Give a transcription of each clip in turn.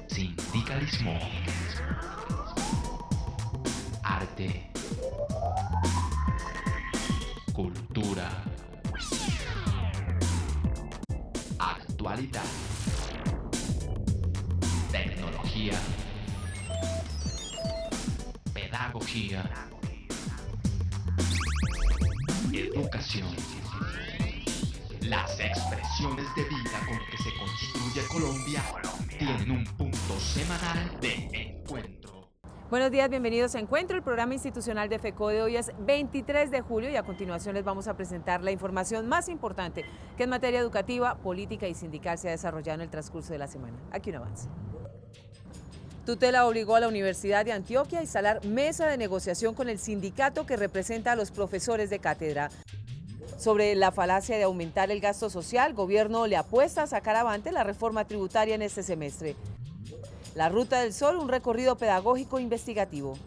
Sindicalismo, arte, cultura, actualidad, tecnología, pedagogía, educación. Las expresiones de vida con que se construye Colombia tienen un punto semanal de encuentro. Buenos días, bienvenidos a Encuentro, el programa institucional de FECODE. Hoy es 23 de julio y a continuación les vamos a presentar la información más importante que en materia educativa, política y sindical se ha desarrollado en el transcurso de la semana. Aquí un avance. Tutela obligó a la Universidad de Antioquia a instalar mesa de negociación con el sindicato que representa a los profesores de cátedra. Sobre la falacia de aumentar el gasto social, gobierno le apuesta a sacar avante la reforma tributaria en este semestre. La Ruta del Sol, un recorrido pedagógico investigativo.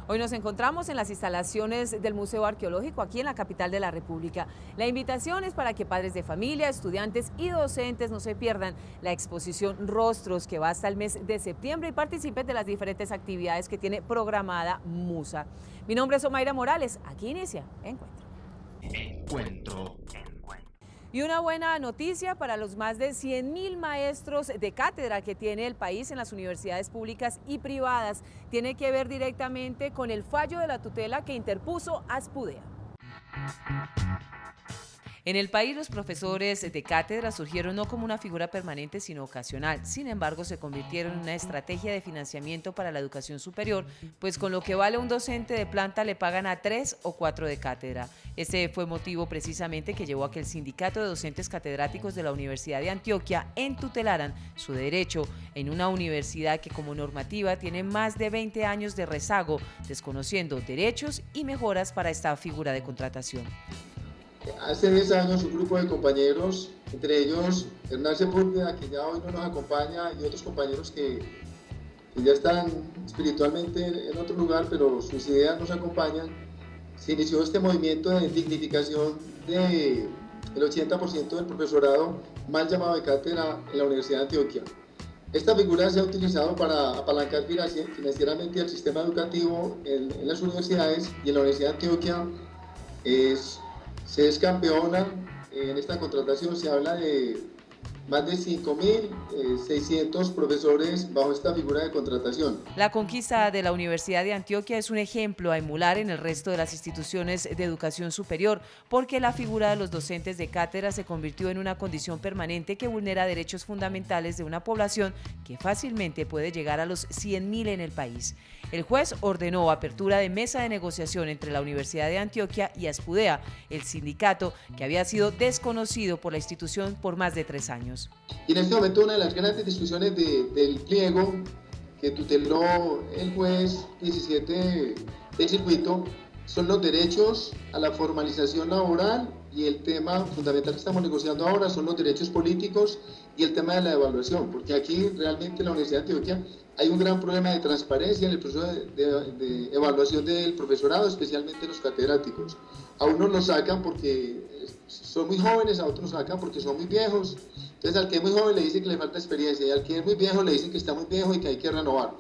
Hoy nos encontramos en las instalaciones del Museo Arqueológico aquí en la capital de la República. La invitación es para que padres de familia, estudiantes y docentes no se pierdan la exposición Rostros, que va hasta el mes de septiembre, y participen de las diferentes actividades que tiene programada MUSA. Mi nombre es Omaira Morales. Aquí inicia Encuentro. Y una buena noticia para los más de 100.000 maestros de cátedra que tiene el país en las universidades públicas y privadas. Tiene que ver directamente con el fallo de la tutela que interpuso Aspudea. En el país, los profesores de cátedra surgieron no como una figura permanente, sino ocasional. Sin embargo, se convirtieron en una estrategia de financiamiento para la educación superior, pues con lo que vale un docente de planta le pagan a 3 o 4 de cátedra. Este fue motivo precisamente que llevó a que el Sindicato de Docentes Catedráticos de la Universidad de Antioquia entutelaran su derecho en una universidad que como normativa tiene más de 20 años de rezago, desconociendo derechos y mejoras para esta figura de contratación. Hace 10 años un grupo de compañeros, entre ellos Hernán Sepúlveda, que ya hoy no nos acompaña, y otros compañeros que ya están espiritualmente en otro lugar, pero sus ideas nos acompañan, se inició este movimiento de dignificación del 80% del profesorado mal llamado de cátedra en la Universidad de Antioquia. Esta figura se ha utilizado para apalancar financieramente el sistema educativo en las universidades, y en la Universidad de Antioquia se es campeona en esta contratación. Se habla de más de 5.600 profesores bajo esta figura de contratación. La conquista de la Universidad de Antioquia es un ejemplo a emular en el resto de las instituciones de educación superior, porque la figura de los docentes de cátedra se convirtió en una condición permanente que vulnera derechos fundamentales de una población que fácilmente puede llegar a los 100.000 en el país. El juez ordenó apertura de mesa de negociación entre la Universidad de Antioquia y Aspudea, el sindicato que había sido desconocido por la institución por más de 3 años. Y en este momento una de las grandes discusiones del pliego que tuteló el juez 17 del circuito son los derechos a la formalización laboral, y el tema fundamental que estamos negociando ahora son los derechos políticos y el tema de la evaluación, porque aquí realmente en la Universidad de Antioquia hay un gran problema de transparencia en el proceso de evaluación del profesorado, especialmente los catedráticos. A unos los sacan porque son muy jóvenes, a otros los sacan porque son muy viejos. Entonces al que es muy joven le dicen que le falta experiencia, y al que es muy viejo le dicen que está muy viejo y que hay que renovar.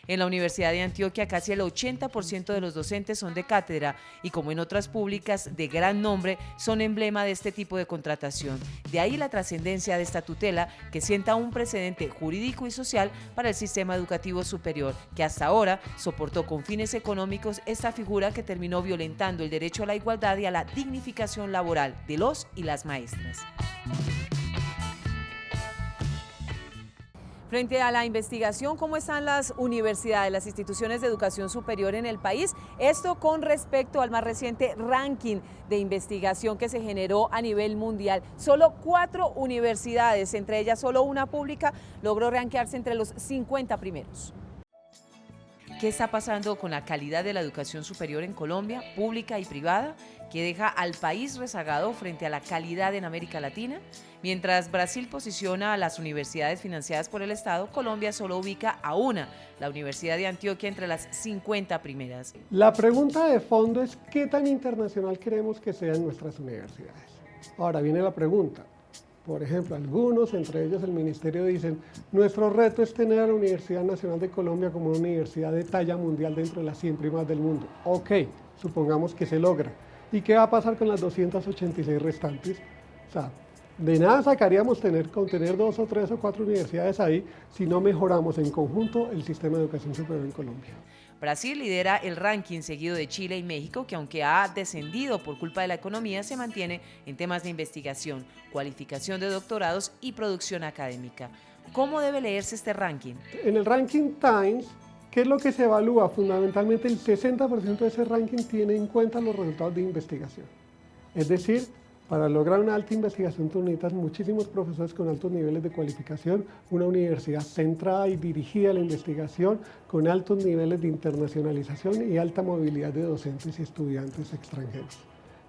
En la Universidad de Antioquia casi el 80% de los docentes son de cátedra y, como en otras públicas de gran nombre, son emblema de este tipo de contratación. De ahí la trascendencia de esta tutela, que sienta un precedente jurídico y social para el sistema educativo superior, que hasta ahora soportó con fines económicos esta figura que terminó violentando el derecho a la igualdad y a la dignificación laboral de los y las maestras. Frente a la investigación, ¿cómo están las universidades, las instituciones de educación superior en el país? Esto con respecto al más reciente ranking de investigación que se generó a nivel mundial. Solo 4 universidades, entre ellas solo una pública, logró rankearse entre los 50 primeros. ¿Qué está pasando con la calidad de la educación superior en Colombia, pública y privada, que deja al país rezagado frente a la calidad en América Latina? Mientras Brasil posiciona a las universidades financiadas por el Estado, Colombia solo ubica a una, la Universidad de Antioquia, entre las 50 primeras. La pregunta de fondo es ¿qué tan internacional queremos que sean nuestras universidades? Ahora viene la pregunta, Por ejemplo, algunos, entre ellos el ministerio, dicen, nuestro reto es tener a la Universidad Nacional de Colombia como una universidad de talla mundial dentro de las 100 primas del mundo. Ok, supongamos que se logra. ¿Y qué va a pasar con las 286 restantes? O sea, de nada sacaríamos con tener 2 o 3 o 4 universidades ahí si no mejoramos en conjunto el sistema de educación superior en Colombia. Brasil lidera el ranking seguido de Chile y México, que aunque ha descendido por culpa de la economía, se mantiene en temas de investigación, cualificación de doctorados y producción académica. ¿Cómo debe leerse este ranking? En el ranking Times, ¿qué es lo que se evalúa? Fundamentalmente el 60% de ese ranking tiene en cuenta los resultados de investigación. Es decir, para lograr una alta investigación tú necesitas muchísimos profesores con altos niveles de cualificación, una universidad centrada y dirigida a la investigación con altos niveles de internacionalización y alta movilidad de docentes y estudiantes extranjeros.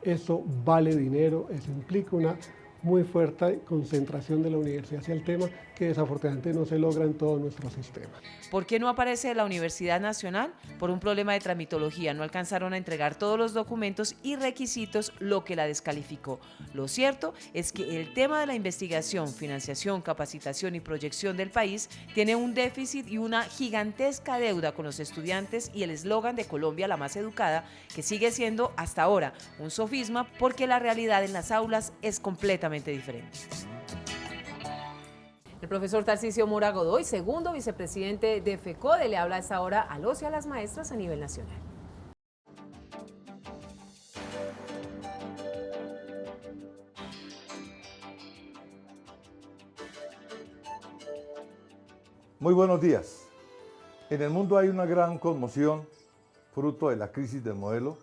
Eso vale dinero, eso implica una muy fuerte concentración de la universidad hacia el tema que desafortunadamente no se logra en todo nuestro sistema. ¿Por qué no aparece la Universidad Nacional? Por un problema de tramitología, no alcanzaron a entregar todos los documentos y requisitos, lo que la descalificó. Lo cierto es que el tema de la investigación, financiación, capacitación y proyección del país tiene un déficit y una gigantesca deuda con los estudiantes y el eslogan de Colombia la más educada, que sigue siendo hasta ahora un sofisma porque la realidad en las aulas es completamente diferente. El profesor Tarcisio Mora Godoy, segundo vicepresidente de FECODE, le habla a esta hora a los y a las maestras a nivel nacional. Muy buenos días. En el mundo hay una gran conmoción, fruto de la crisis del modelo,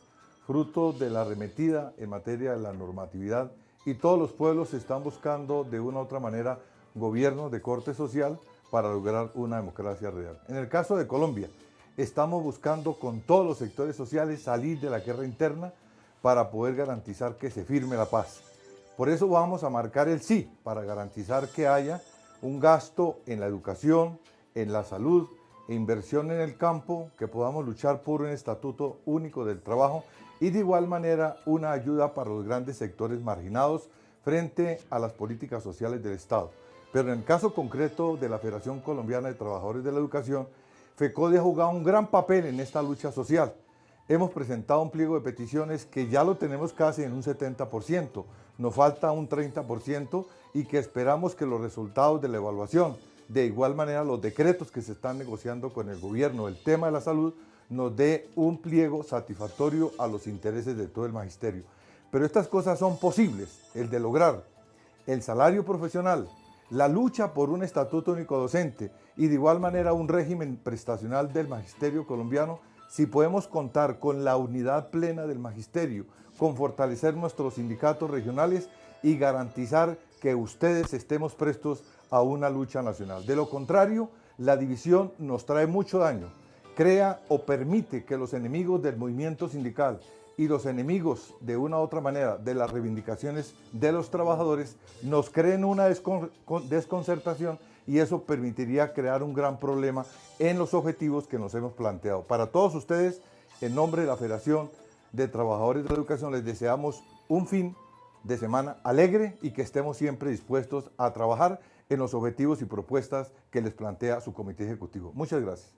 fruto de la arremetida en materia de la normatividad, y todos los pueblos están buscando de una u otra manera gobiernos de corte social para lograr una democracia real. En el caso de Colombia, estamos buscando con todos los sectores sociales salir de la guerra interna para poder garantizar que se firme la paz. Por eso vamos a marcar el sí, para garantizar que haya un gasto en la educación, en la salud, e inversión en el campo, que podamos luchar por un estatuto único del trabajo y de igual manera una ayuda para los grandes sectores marginados frente a las políticas sociales del Estado. Pero en el caso concreto de la Federación Colombiana de Trabajadores de la Educación, FECODE ha jugado un gran papel en esta lucha social. Hemos presentado un pliego de peticiones que ya lo tenemos casi en un 70%, nos falta un 30% y que esperamos que los resultados de la evaluación, de igual manera los decretos que se están negociando con el gobierno, el tema de la salud, nos dé un pliego satisfactorio a los intereses de todo el magisterio. Pero estas cosas son posibles, el de lograr el salario profesional, la lucha por un estatuto único docente y de igual manera un régimen prestacional del magisterio colombiano, si podemos contar con la unidad plena del magisterio, con fortalecer nuestros sindicatos regionales y garantizar que ustedes estemos prestos a una lucha nacional. De lo contrario, la división nos trae mucho daño, crea o permite que los enemigos del movimiento sindical y los enemigos de una u otra manera de las reivindicaciones de los trabajadores nos creen una desconcertación y eso permitiría crear un gran problema en los objetivos que nos hemos planteado. Para todos ustedes, en nombre de la Federación de Trabajadores de la Educación, les deseamos un fin de semana alegre y que estemos siempre dispuestos a trabajar en los objetivos y propuestas que les plantea su comité ejecutivo. Muchas gracias.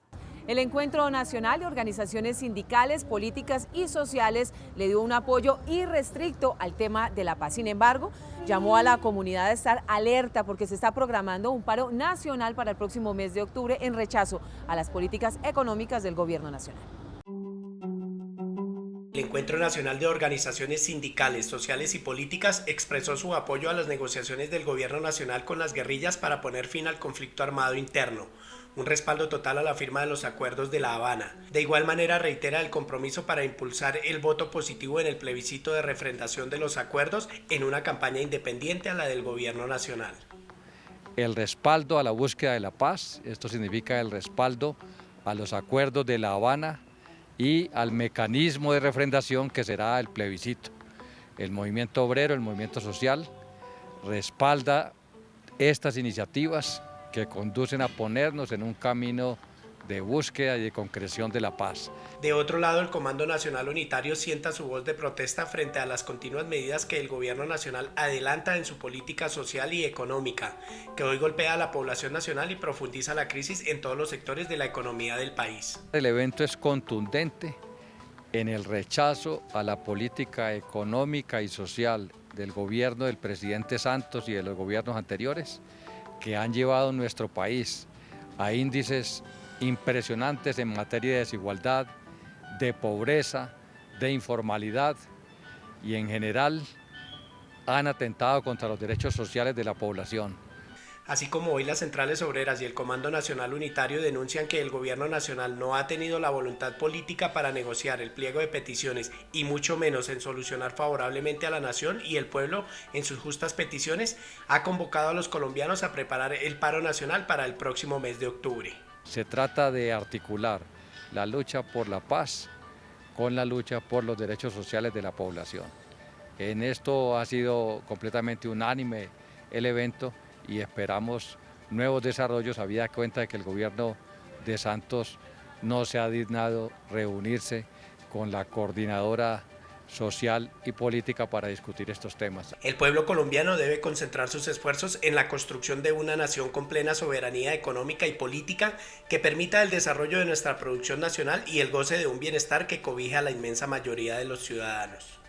El Encuentro Nacional de Organizaciones Sindicales, Políticas y Sociales le dio un apoyo irrestricto al tema de la paz. Sin embargo, llamó a la comunidad a estar alerta porque se está programando un paro nacional para el próximo mes de octubre en rechazo a las políticas económicas del gobierno nacional. El Encuentro Nacional de Organizaciones Sindicales, Sociales y Políticas expresó su apoyo a las negociaciones del gobierno nacional con las guerrillas para poner fin al conflicto armado interno, un respaldo total a la firma de los acuerdos de La Habana. De igual manera reitera el compromiso para impulsar el voto positivo en el plebiscito de refrendación de los acuerdos en una campaña independiente a la del gobierno nacional. El respaldo a la búsqueda de la paz, esto significa el respaldo a los acuerdos de La Habana y al mecanismo de refrendación que será el plebiscito. El movimiento obrero, el movimiento social, respalda estas iniciativas que conducen a ponernos en un camino de búsqueda y de concreción de la paz. De otro lado, el Comando Nacional Unitario sienta su voz de protesta frente a las continuas medidas que el gobierno nacional adelanta en su política social y económica, que hoy golpea a la población nacional y profundiza la crisis en todos los sectores de la economía del país. El evento es contundente en el rechazo a la política económica y social del gobierno del presidente Santos y de los gobiernos anteriores, que han llevado nuestro país a índices impresionantes en materia de desigualdad, de pobreza, de informalidad y en general han atentado contra los derechos sociales de la población. Así como hoy las centrales obreras y el Comando Nacional Unitario denuncian que el gobierno nacional no ha tenido la voluntad política para negociar el pliego de peticiones y mucho menos en solucionar favorablemente a la nación y el pueblo en sus justas peticiones, ha convocado a los colombianos a preparar el paro nacional para el próximo mes de octubre. Se trata de articular la lucha por la paz con la lucha por los derechos sociales de la población. En esto ha sido completamente unánime el evento y esperamos nuevos desarrollos, habida cuenta de que el gobierno de Santos no se ha dignado reunirse con la coordinadora social y política para discutir estos temas. El pueblo colombiano debe concentrar sus esfuerzos en la construcción de una nación con plena soberanía económica y política que permita el desarrollo de nuestra producción nacional y el goce de un bienestar que cobije a la inmensa mayoría de los ciudadanos.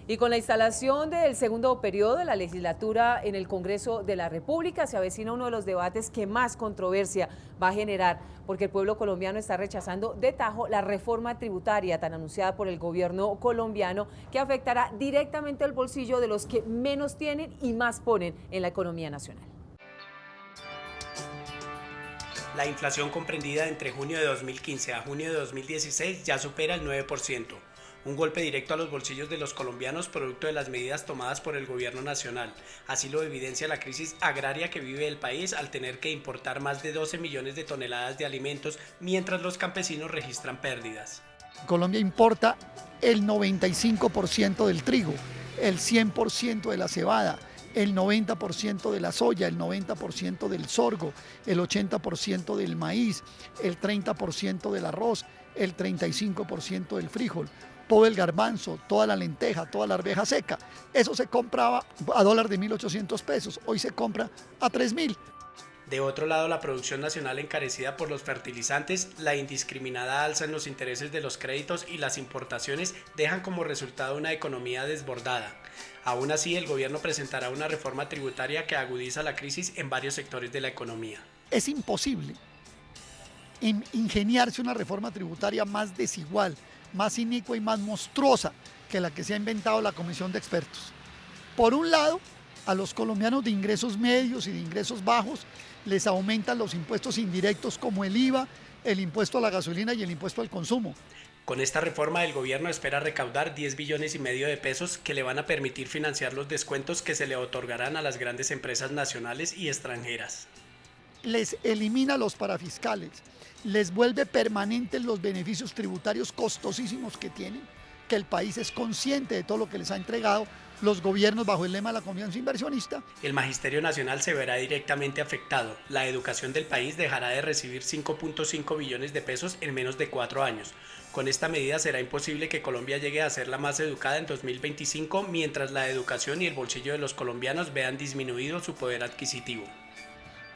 Y con la instalación del segundo periodo de la legislatura en el Congreso de la República se avecina uno de los debates que más controversia va a generar, porque el pueblo colombiano está rechazando de tajo la reforma tributaria tan anunciada por el gobierno colombiano, que afectará directamente el bolsillo de los que menos tienen y más ponen en la economía nacional. La inflación comprendida entre junio de 2015 a junio de 2016 ya supera el 9%. Un golpe directo a los bolsillos de los colombianos producto de las medidas tomadas por el gobierno nacional. Así lo evidencia la crisis agraria que vive el país al tener que importar más de 12 millones de toneladas de alimentos, mientras los campesinos registran pérdidas. Colombia importa el 95% del trigo, el 100% de la cebada, el 90% de la soya, el 90% del sorgo, el 80% del maíz, el 30% del arroz, el 35% del frijol, todo el garbanzo, toda la lenteja, toda la arveja seca. Eso se compraba a dólar de 1.800 pesos, hoy se compra a 3.000. De otro lado, la producción nacional encarecida por los fertilizantes, la indiscriminada alza en los intereses de los créditos y las importaciones dejan como resultado una economía desbordada. Aún así, el gobierno presentará una reforma tributaria que agudiza la crisis en varios sectores de la economía. Es imposible ingeniarse una reforma tributaria más desigual, más inicua y más monstruosa que la que se ha inventado la Comisión de Expertos. Por un lado, a los colombianos de ingresos medios y de ingresos bajos les aumentan los impuestos indirectos como el IVA, el impuesto a la gasolina y el impuesto al consumo. Con esta reforma el gobierno espera recaudar 10,5 billones de pesos que le van a permitir financiar los descuentos que se le otorgarán a las grandes empresas nacionales y extranjeras. Les elimina los parafiscales, les vuelve permanentes los beneficios tributarios costosísimos que tienen, que el país es consciente de todo lo que les ha entregado los gobiernos bajo el lema de la confianza inversionista. El Magisterio Nacional se verá directamente afectado. La educación del país dejará de recibir 5,5 billones de pesos en menos de 4 años. Con esta medida será imposible que Colombia llegue a ser la más educada en 2025, mientras la educación y el bolsillo de los colombianos vean disminuido su poder adquisitivo.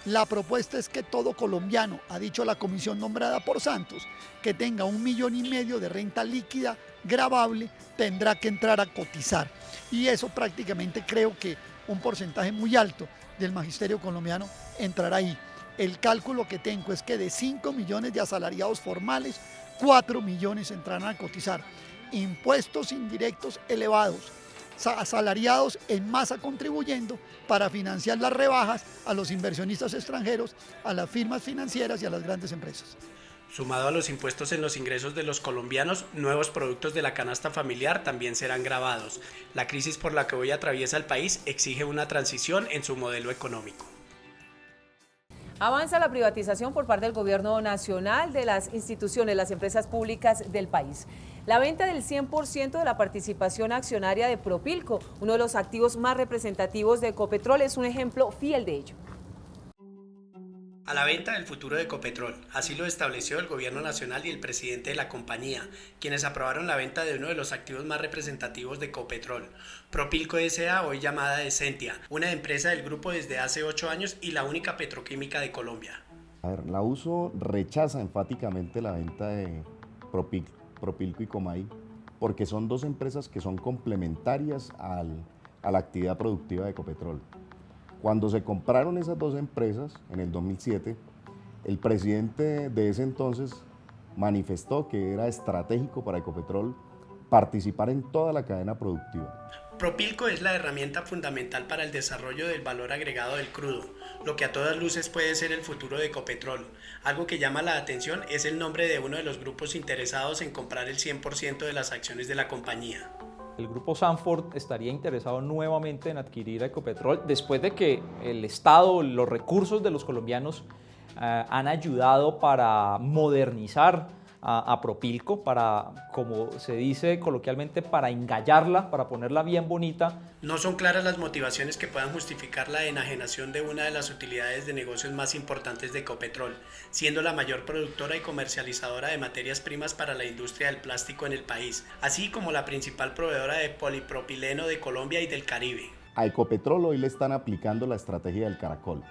La propuesta es que todo colombiano, ha dicho la comisión nombrada por Santos, que tenga 1,5 millones de renta líquida gravable, tendrá que entrar a cotizar. Y eso prácticamente creo que un porcentaje muy alto del magisterio colombiano entrará ahí. El cálculo que tengo es que de 5 millones de asalariados formales, 4 millones entrarán a cotizar. Impuestos indirectos elevados, asalariados en masa contribuyendo para financiar las rebajas a los inversionistas extranjeros, a las firmas financieras y a las grandes empresas. Sumado a los impuestos en los ingresos de los colombianos, nuevos productos de la canasta familiar también serán gravados. La crisis por la que hoy atraviesa el país exige una transición en su modelo económico. Avanza la privatización por parte del gobierno nacional de las instituciones, las empresas públicas del país. La venta del 100% de la participación accionaria de Propilco, uno de los activos más representativos de Ecopetrol, es un ejemplo fiel de ello. a la venta del futuro de Ecopetrol. Así lo estableció el Gobierno Nacional y el presidente de la compañía, quienes aprobaron la venta de uno de los activos más representativos de Ecopetrol, Propilco S.A., hoy llamada Esentia, una empresa del grupo desde hace 8 años y la única petroquímica de Colombia. A ver, la USO rechaza enfáticamente la venta de Propilco y Comay porque son dos empresas que son complementarias a la actividad productiva de Ecopetrol. Cuando se compraron esas dos empresas, en el 2007, el presidente de ese entonces manifestó que era estratégico para Ecopetrol participar en toda la cadena productiva. Propilco es la herramienta fundamental para el desarrollo del valor agregado del crudo, lo que a todas luces puede ser el futuro de Ecopetrol. Algo que llama la atención es el nombre de uno de los grupos interesados en comprar el 100% de las acciones de la compañía. El grupo Sanford estaría interesado nuevamente en adquirir a Ecopetrol después de que el Estado, los recursos de los colombianos han ayudado para modernizar a Propilco, para, como se dice coloquialmente, para engallarla, para ponerla bien bonita. No son claras las motivaciones que puedan justificar la enajenación de una de las utilidades de negocios más importantes de Ecopetrol, siendo la mayor productora y comercializadora de materias primas para la industria del plástico en el país, así como la principal proveedora de polipropileno de Colombia y del Caribe. A Ecopetrol hoy le están aplicando la estrategia del caracol.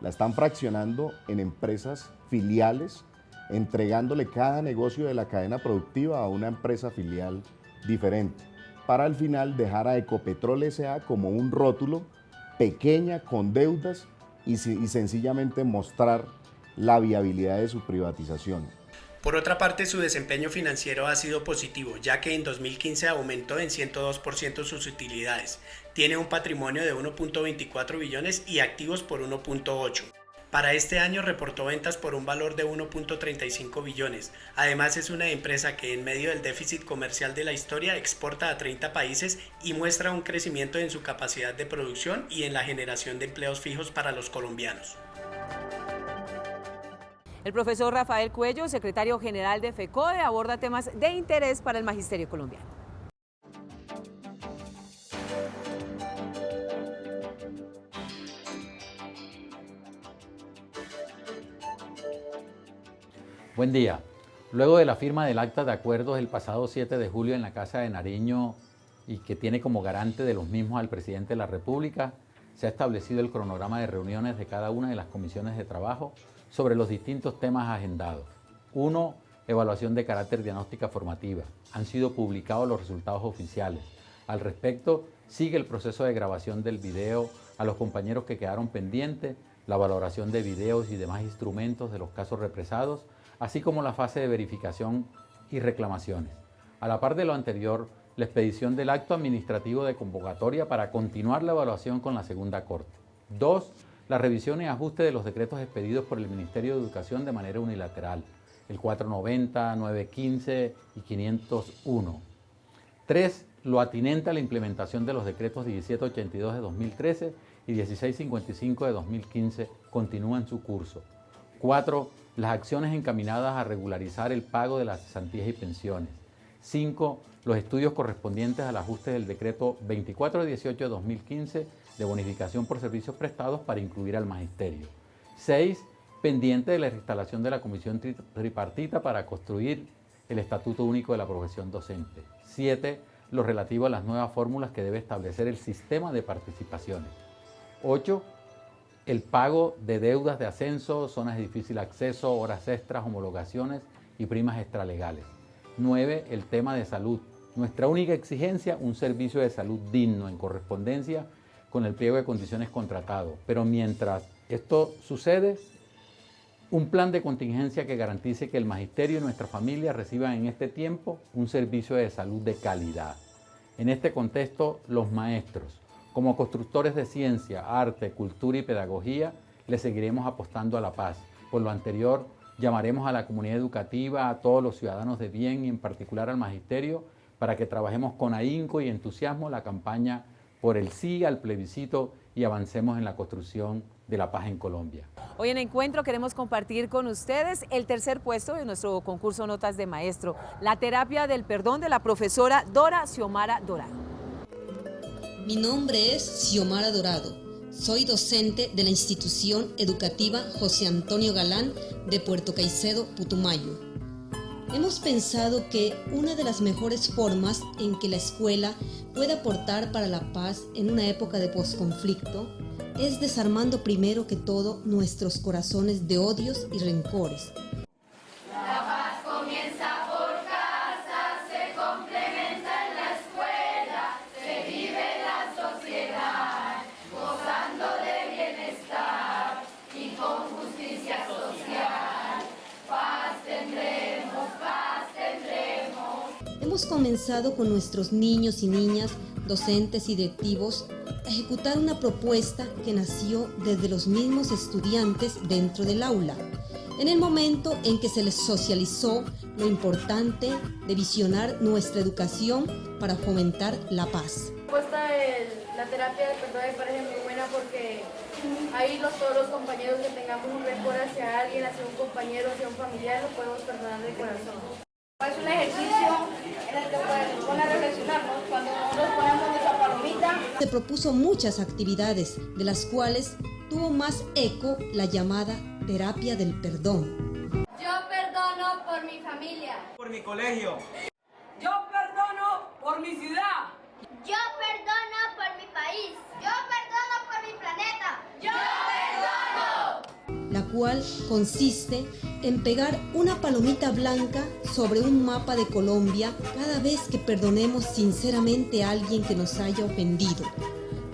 La están fraccionando en empresas filiales, entregándole cada negocio de la cadena productiva a una empresa filial diferente, para al final dejar a Ecopetrol S.A. como un rótulo, pequeña, con deudas y sencillamente mostrar la viabilidad de su privatización. Por otra parte, su desempeño financiero ha sido positivo, ya que en 2015 aumentó en 102% sus utilidades. Tiene un patrimonio de 1.24 billones y activos por 1.8. Para este año reportó ventas por un valor de 1.35 billones. Además es una empresa que en medio del déficit comercial de la historia exporta a 30 países y muestra un crecimiento en su capacidad de producción y en la generación de empleos fijos para los colombianos. El profesor Rafael Cuello, secretario general de FECODE, aborda temas de interés para el magisterio colombiano. Buen día. Luego de la firma del acta de acuerdos el pasado 7 de julio en la Casa de Nariño y que tiene como garante de los mismos al presidente de la República, se ha establecido el cronograma de reuniones de cada una de las comisiones de trabajo sobre los distintos temas agendados. 1. Evaluación de carácter diagnóstica formativa. Han sido publicados los resultados oficiales. Al respecto, sigue el proceso de grabación del video a los compañeros que quedaron pendientes, la valoración de videos y demás instrumentos de los casos represados, así como la fase de verificación y reclamaciones. A la par de lo anterior, la expedición del acto administrativo de convocatoria para continuar la evaluación con la segunda corte. 2. La revisión y ajuste de los decretos expedidos por el Ministerio de Educación de manera unilateral, el 490, 915 y 501. 3. Lo atinente a la implementación de los decretos 1782 de 2013 y 1655 de 2015 continúan su curso. 4. Las acciones encaminadas a regularizar el pago de las cesantías y pensiones. 5. Los estudios correspondientes al ajuste del decreto 2418 de 2015 de bonificación por servicios prestados para incluir al magisterio. 6. Pendiente de la instalación de la comisión tripartita para construir el Estatuto Único de la Profesión Docente. 7. Lo relativo a las nuevas fórmulas que debe establecer el sistema de participaciones. 8. El pago de deudas de ascenso, zonas de difícil acceso, horas extras, homologaciones y primas extralegales. 9. El tema de salud. Nuestra única exigencia, un servicio de salud digno en correspondencia con el pliego de condiciones contratado. Pero mientras esto sucede, un plan de contingencia que garantice que el magisterio y nuestra familia reciban en este tiempo un servicio de salud de calidad. En este contexto, los maestros, como constructores de ciencia, arte, cultura y pedagogía, le seguiremos apostando a la paz. Por lo anterior, llamaremos a la comunidad educativa, a todos los ciudadanos de bien y en particular al magisterio, para que trabajemos con ahínco y entusiasmo la campaña por el sí al plebiscito y avancemos en la construcción de la paz en Colombia. Hoy en Encuentro queremos compartir con ustedes el tercer puesto de nuestro concurso Notas de Maestro, la terapia del perdón de la profesora Dora Xiomara Dorado. Mi nombre es Xiomara Dorado. Soy docente de la institución educativa José Antonio Galán de Puerto Caicedo, Putumayo. Hemos pensado que una de las mejores formas en que la escuela puede aportar para la paz en una época de posconflicto es desarmando primero que todo nuestros corazones de odios y rencores. La paz comienza por casa, se complementa en la escuela, se vive en la sociedad, gozando de bienestar y con justicia social. Paz tendremos, paz tendremos. Hemos comenzado con nuestros niños y niñas, docentes y directivos, a ejecutar una propuesta que nació desde los mismos estudiantes dentro del aula, en el momento en que se les socializó lo importante de visionar nuestra educación para fomentar la paz. La terapia del perdón me parece muy buena porque ahí todos los compañeros que tengamos un rencor hacia alguien, hacia un compañero, hacia un familiar, lo podemos perdonar de corazón. Es un ejercicio en el que nos pone a reflexionar, ¿no? Cuando nos ponemos nuestra palomita. Se propuso muchas actividades, de las cuales tuvo más eco la llamada terapia del perdón. Yo perdono por mi familia. Por mi colegio. Yo perdono por mi ciudad. Yo perdono por mi país. Yo perdono por mi planeta. Yo perdono. La cual consiste en pegar una palomita blanca sobre un mapa de Colombia cada vez que perdonemos sinceramente a alguien que nos haya ofendido.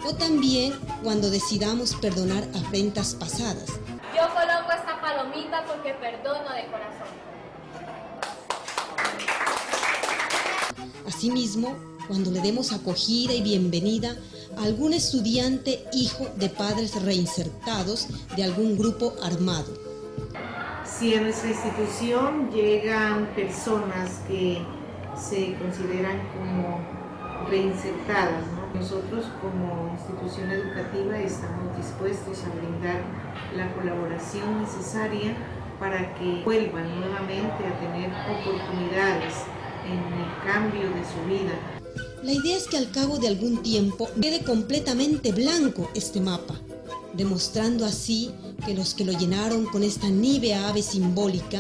O también cuando decidamos perdonar afrentas pasadas. Yo coloco esta palomita porque perdono de corazón. Asimismo, cuando le demos acogida y bienvenida a algún estudiante hijo de padres reinsertados de algún grupo armado. Si a nuestra institución llegan personas que se consideran como reinsertadas, ¿no? Nosotros como institución educativa estamos dispuestos a brindar la colaboración necesaria para que vuelvan nuevamente a tener oportunidades en el cambio de su vida. La idea es que al cabo de algún tiempo quede completamente blanco este mapa, demostrando así que los que lo llenaron con esta nívea ave simbólica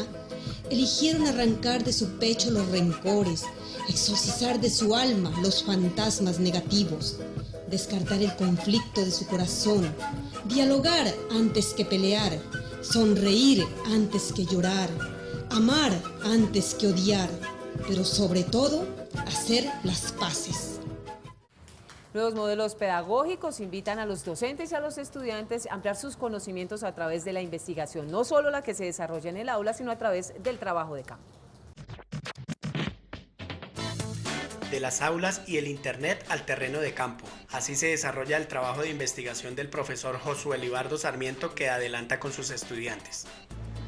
eligieron arrancar de su pecho los rencores, exorcizar de su alma los fantasmas negativos, descartar el conflicto de su corazón, dialogar antes que pelear, sonreír antes que llorar, amar antes que odiar, pero sobre todo, hacer las paces. Nuevos modelos pedagógicos invitan a los docentes y a los estudiantes a ampliar sus conocimientos a través de la investigación, no solo la que se desarrolla en el aula, sino a través del trabajo de campo. De las aulas y el Internet al terreno de campo. Así se desarrolla el trabajo de investigación del profesor Josué Libardo Sarmiento, que adelanta con sus estudiantes.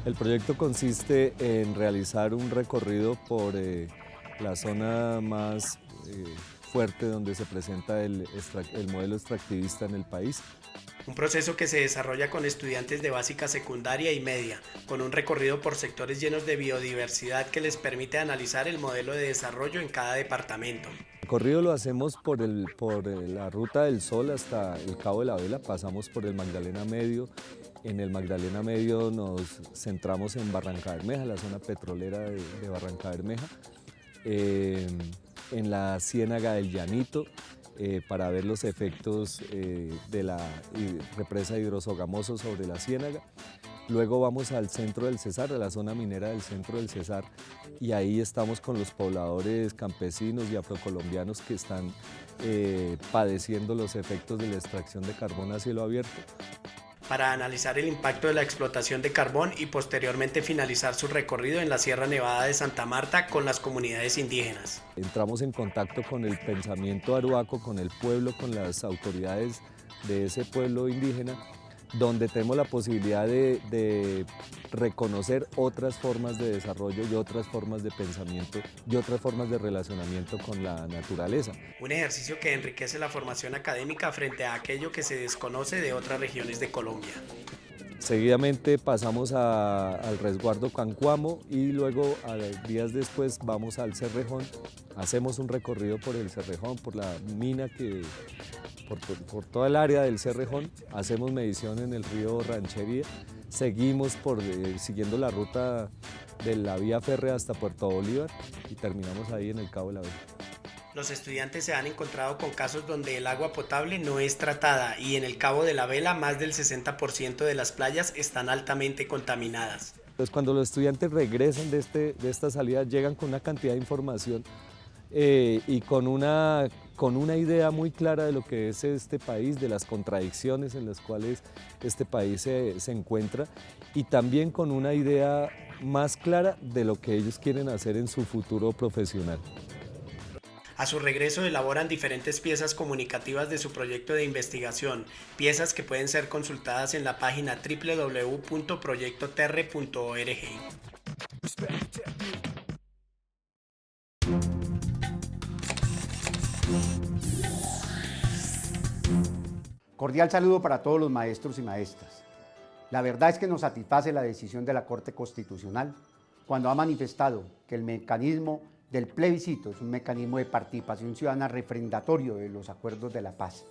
El proyecto consiste en realizar un recorrido por la zona más fuerte donde se presenta el modelo extractivista en el país. Un proceso que se desarrolla con estudiantes de básica, secundaria y media, con un recorrido por sectores llenos de biodiversidad que les permite analizar el modelo de desarrollo en cada departamento. El recorrido lo hacemos por la Ruta del Sol hasta el Cabo de la Vela, pasamos por el Magdalena Medio. En el Magdalena Medio nos centramos en Barranca Bermeja, la zona petrolera de Barranca Bermeja, en la Ciénaga del Llanito, para ver los efectos de la represa Hidrosogamoso sobre la ciénaga. Luego vamos al centro del Cesar, a la zona minera del centro del Cesar, y ahí estamos con los pobladores campesinos y afrocolombianos que están padeciendo los efectos de la extracción de carbón a cielo abierto. Para analizar el impacto de la explotación de carbón y posteriormente finalizar su recorrido en la Sierra Nevada de Santa Marta con las comunidades indígenas. Entramos en contacto con el pensamiento aruaco, con el pueblo, con las autoridades de ese pueblo indígena, donde tenemos la posibilidad de reconocer otras formas de desarrollo y otras formas de pensamiento y otras formas de relacionamiento con la naturaleza. Un ejercicio que enriquece la formación académica frente a aquello que se desconoce de otras regiones de Colombia. Seguidamente pasamos al resguardo Cancuamo y luego días después vamos al Cerrejón. Hacemos un recorrido por el Cerrejón, por la mina por toda el área del Cerrejón, hacemos medición en el río Ranchería, seguimos siguiendo la ruta de la vía férrea hasta Puerto Bolívar y terminamos ahí en el Cabo de la Vela. Los estudiantes se han encontrado con casos donde el agua potable no es tratada y en el Cabo de la Vela más del 60% de las playas están altamente contaminadas. Entonces, cuando los estudiantes regresan de esta salida, llegan con una cantidad de información y con una idea muy clara de lo que es este país, de las contradicciones en las cuales este país se encuentra y también con una idea más clara de lo que ellos quieren hacer en su futuro profesional. A su regreso elaboran diferentes piezas comunicativas de su proyecto de investigación, piezas que pueden ser consultadas en la página www.proyectoterre.org. Cordial saludo para todos los maestros y maestras. La verdad es que nos satisface la decisión de la Corte Constitucional cuando ha manifestado que el mecanismo del plebiscito es un mecanismo de participación ciudadana refrendatorio de los acuerdos de la paz.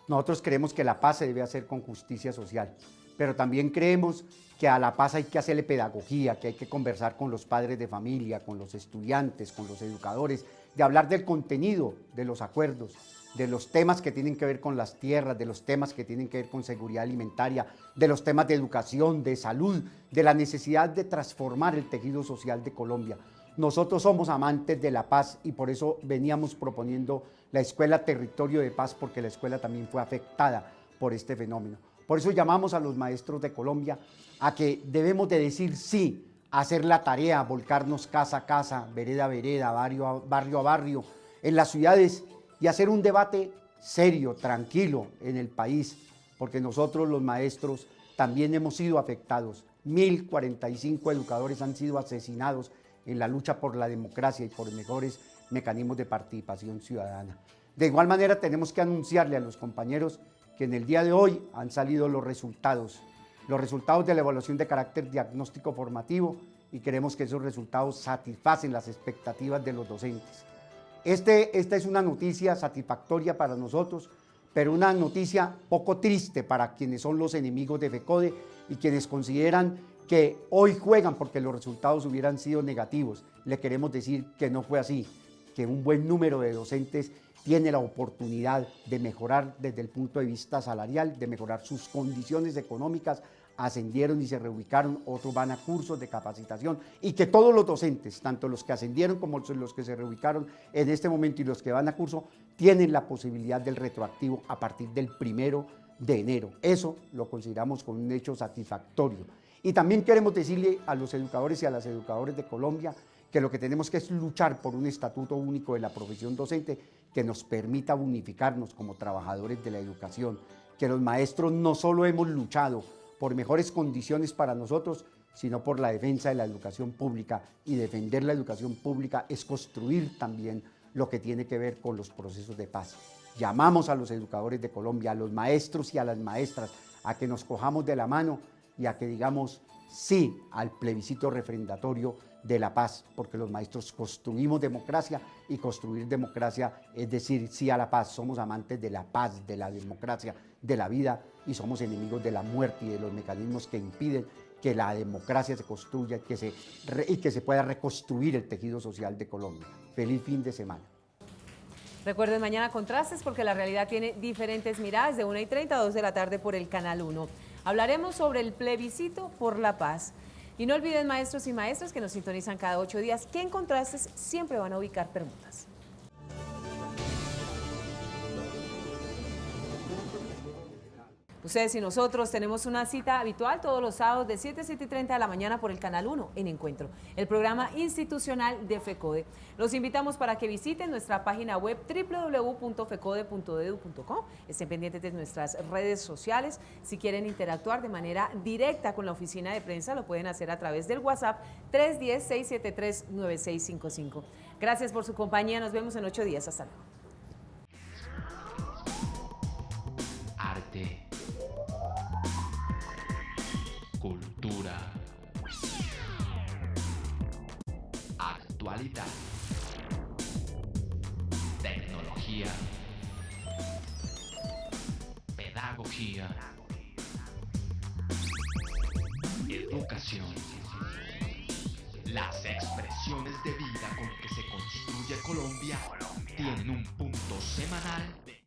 Nosotros creemos que la paz se debe hacer con justicia social, pero también creemos que a la paz hay que hacerle pedagogía, que hay que conversar con los padres de familia, con los estudiantes, con los educadores, de hablar del contenido de los acuerdos, de los temas que tienen que ver con las tierras, de los temas que tienen que ver con seguridad alimentaria, de los temas de educación, de salud, de la necesidad de transformar el tejido social de Colombia. Nosotros somos amantes de la paz y por eso veníamos proponiendo la Escuela Territorio de Paz, porque la escuela también fue afectada por este fenómeno. Por eso llamamos a los maestros de Colombia a que debemos de decir sí, hacer la tarea, volcarnos casa a casa, vereda a vereda, barrio a barrio, en las ciudades y hacer un debate serio, tranquilo en el país, porque nosotros los maestros también hemos sido afectados. 1045 educadores han sido asesinados en la lucha por la democracia y por mejores mecanismos de participación ciudadana. De igual manera tenemos que anunciarle a los compañeros que en el día de hoy han salido los resultados de la evaluación de carácter diagnóstico formativo y queremos que esos resultados satisfacen las expectativas de los docentes. Esta es una noticia satisfactoria para nosotros, pero una noticia poco triste para quienes son los enemigos de FECODE y quienes consideran que hoy juegan porque los resultados hubieran sido negativos. Le queremos decir que no fue así, que un buen número de docentes tiene la oportunidad de mejorar desde el punto de vista salarial, de mejorar sus condiciones económicas, ascendieron y se reubicaron, otros van a cursos de capacitación y que todos los docentes, tanto los que ascendieron como los que se reubicaron en este momento y los que van a curso, tienen la posibilidad del retroactivo a partir del 1 de enero. Eso lo consideramos como un hecho satisfactorio. Y también queremos decirle a los educadores y a las educadoras de Colombia que lo que tenemos que es luchar por un estatuto único de la profesión docente que nos permita unificarnos como trabajadores de la educación, que los maestros no solo hemos luchado por mejores condiciones para nosotros, sino por la defensa de la educación pública, y defender la educación pública es construir también lo que tiene que ver con los procesos de paz. Llamamos a los educadores de Colombia, a los maestros y a las maestras, a que nos cojamos de la mano y a que digamos sí al plebiscito refrendatorio de la paz, porque los maestros construimos democracia y construir democracia es decir sí a la paz. Somos amantes de la paz, de la democracia, de la vida y somos enemigos de la muerte y de los mecanismos que impiden que la democracia se construya y que se pueda reconstruir el tejido social de Colombia. Feliz fin de semana. Recuerden, mañana Contrastes, porque la realidad tiene diferentes miradas, de 1:30 a 2 de la tarde por el Canal 1. Hablaremos sobre el plebiscito por la paz. Y no olviden, maestros y maestras que nos sintonizan cada 8 días, que en Contrastes siempre van a ubicar permutas. Ustedes y nosotros tenemos una cita habitual todos los sábados de 7 a 7:30 de la mañana por el Canal 1 en Encuentro, el programa institucional de FECODE. Los invitamos para que visiten nuestra página web www.fecode.edu.co. Estén pendientes de nuestras redes sociales. Si quieren interactuar de manera directa con la oficina de prensa, lo pueden hacer a través del WhatsApp 310-673-9655. Gracias por su compañía. Nos vemos en 8 días. Hasta luego. Arte. Cultura, actualidad, tecnología, Pedagogía. Educación. Las expresiones de vida con que se construye Colombia tienen un punto semanal de